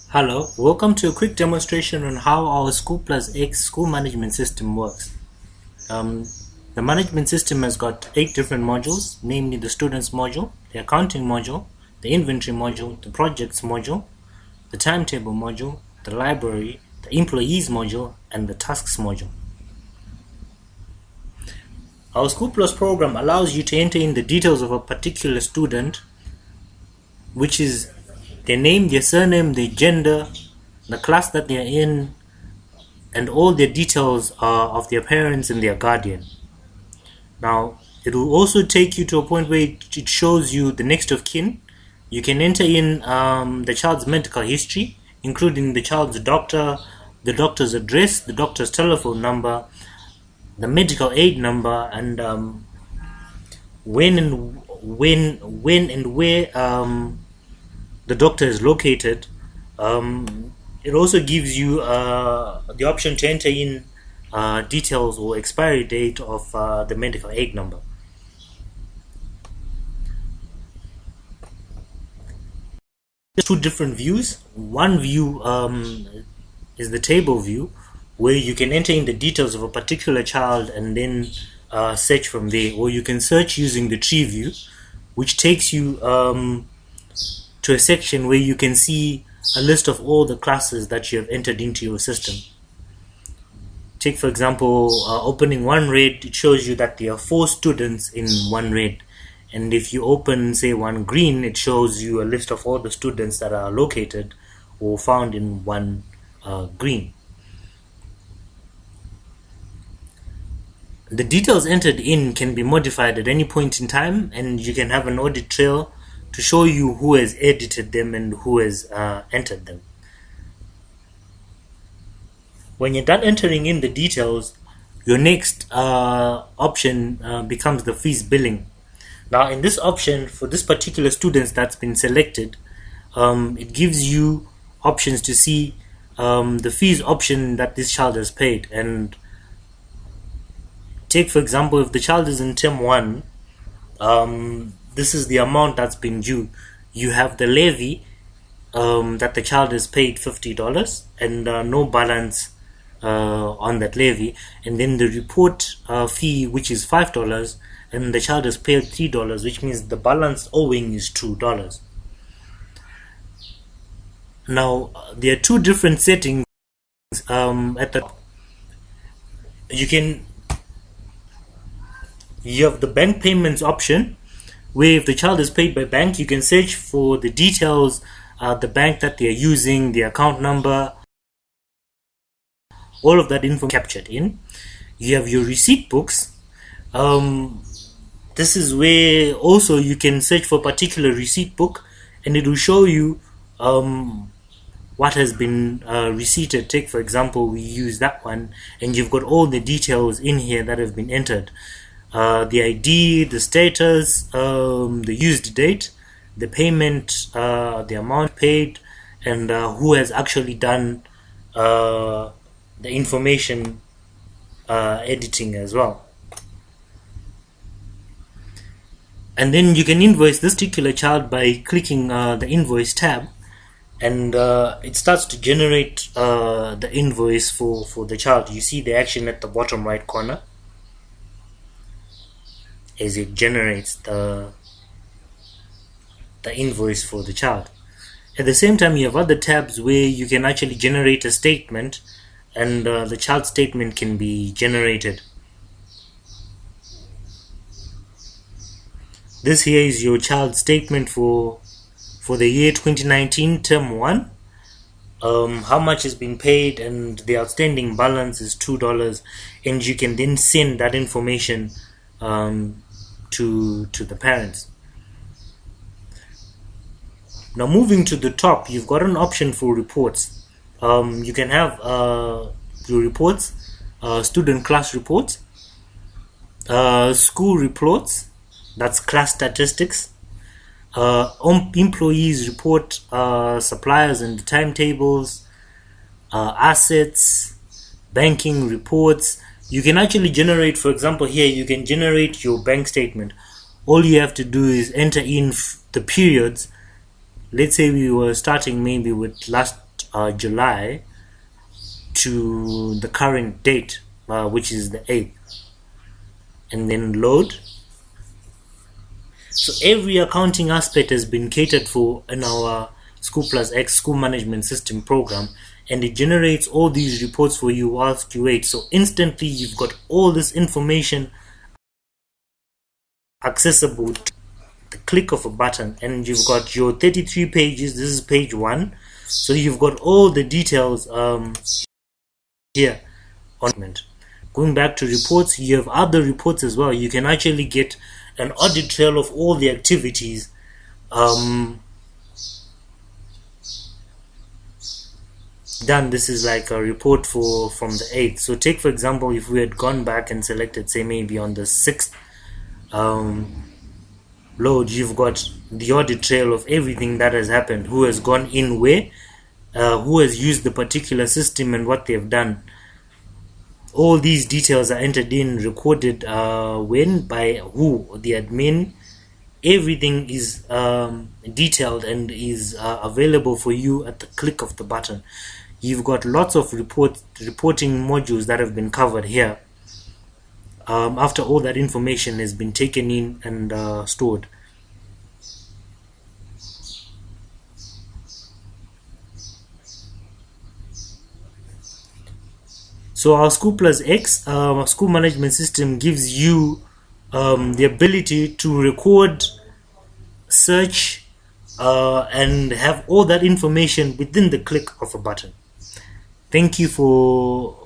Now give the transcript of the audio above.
Hello, welcome to a quick demonstration on how our SchoolplusX school management system works. The management system has got 8 different modules, namely the students module, the accounting module, the inventory module, the projects module, the timetable module, the library, the employees module, and the tasks module. Our SchoolplusX program allows you to enter in the details of a particular student, which is their name, their surname, their gender, the class that they are in, and all their details of their parents and their guardian. Now, it will also take you to a point where it shows you the next of kin. You can enter in the child's medical history, including the child's doctor, the doctor's address, the doctor's telephone number, the medical aid number, and when and where the doctor is located. It also gives you the option to enter in details or expiry date of the medical aid number. There's two different views. One view is the table view, where you can enter in the details of a particular child and then search from there, or you can search using the tree view, which takes you to a section where you can see a list of all the classes that you have entered into your system. Take for example, opening one red, it shows you that there are 4 students in one red, and if you open say one green, it shows you a list of all the students that are located or found in one green. The details entered in can be modified at any point in time, and you can have an audit trail to show you who has edited them and who has entered them. When you're done entering in the details, your next option becomes the fees billing. Now in this option, for this particular student that's been selected, it gives you options to see the fees option that this child has paid. And take for example, if the child is in term 1, this is the amount that's been due. You have the levy that the child has paid $50 and no balance on that levy, and then the report fee, which is $5, and the child has paid $3, which means the balance owing is $2. Now there are 2 different settings at the top. You have the bank payments option, where if the child is paid by bank, you can search for the details, the bank that they are using, the account number, all of that info captured in. You have your receipt books. This is where also you can search for a particular receipt book, and it will show you what has been receipted. Take for example, we use that one, and you've got all the details in here that have been entered. The ID, the status, the used date, the payment, the amount paid, and who has actually done the information editing as well. And then you can invoice this particular child by clicking the invoice tab, and it starts to generate the invoice for the child. You see the action at the bottom right corner as it generates the invoice for the child. At the same time, you have other tabs where you can actually generate a statement, and the child statement can be generated. This here is your child statement for the year 2019 term 1. How much has been paid, and the outstanding balance is $2, and you can then send that information to the parents. Now moving to the top, you've got an option for reports. You can have your reports, student class reports, school reports, that's class statistics, employees report, suppliers and timetables, assets, banking reports. You can actually generate, for example here, you can generate your bank statement. All you have to do is enter in the periods. Let's say we were starting maybe with last July to the current date, which is the 8th, and then load. So every accounting aspect has been catered for in our SchoolplusX school management system program, and it generates all these reports for you whilst you wait. So instantly you've got all this information accessible to the click of a button, and you've got your 33 pages. This is page 1, so you've got all the details here on. Going back to reports, you have other reports as well. You can actually get an audit trail of all the activities done. This is like a report from the 8th. So take for example, if we had gone back and selected, say maybe on the 6th load, you've got the audit trail of everything that has happened, who has gone in where, who has used the particular system and what they've done. All these details are entered in, recorded when, by who, the admin. Everything is detailed and is available for you at the click of the button. You've got lots of reporting modules that have been covered here after all that information has been taken in and stored. So our SchoolplusX school management system gives you the ability to record, search, and have all that information within the click of a button. Thank you for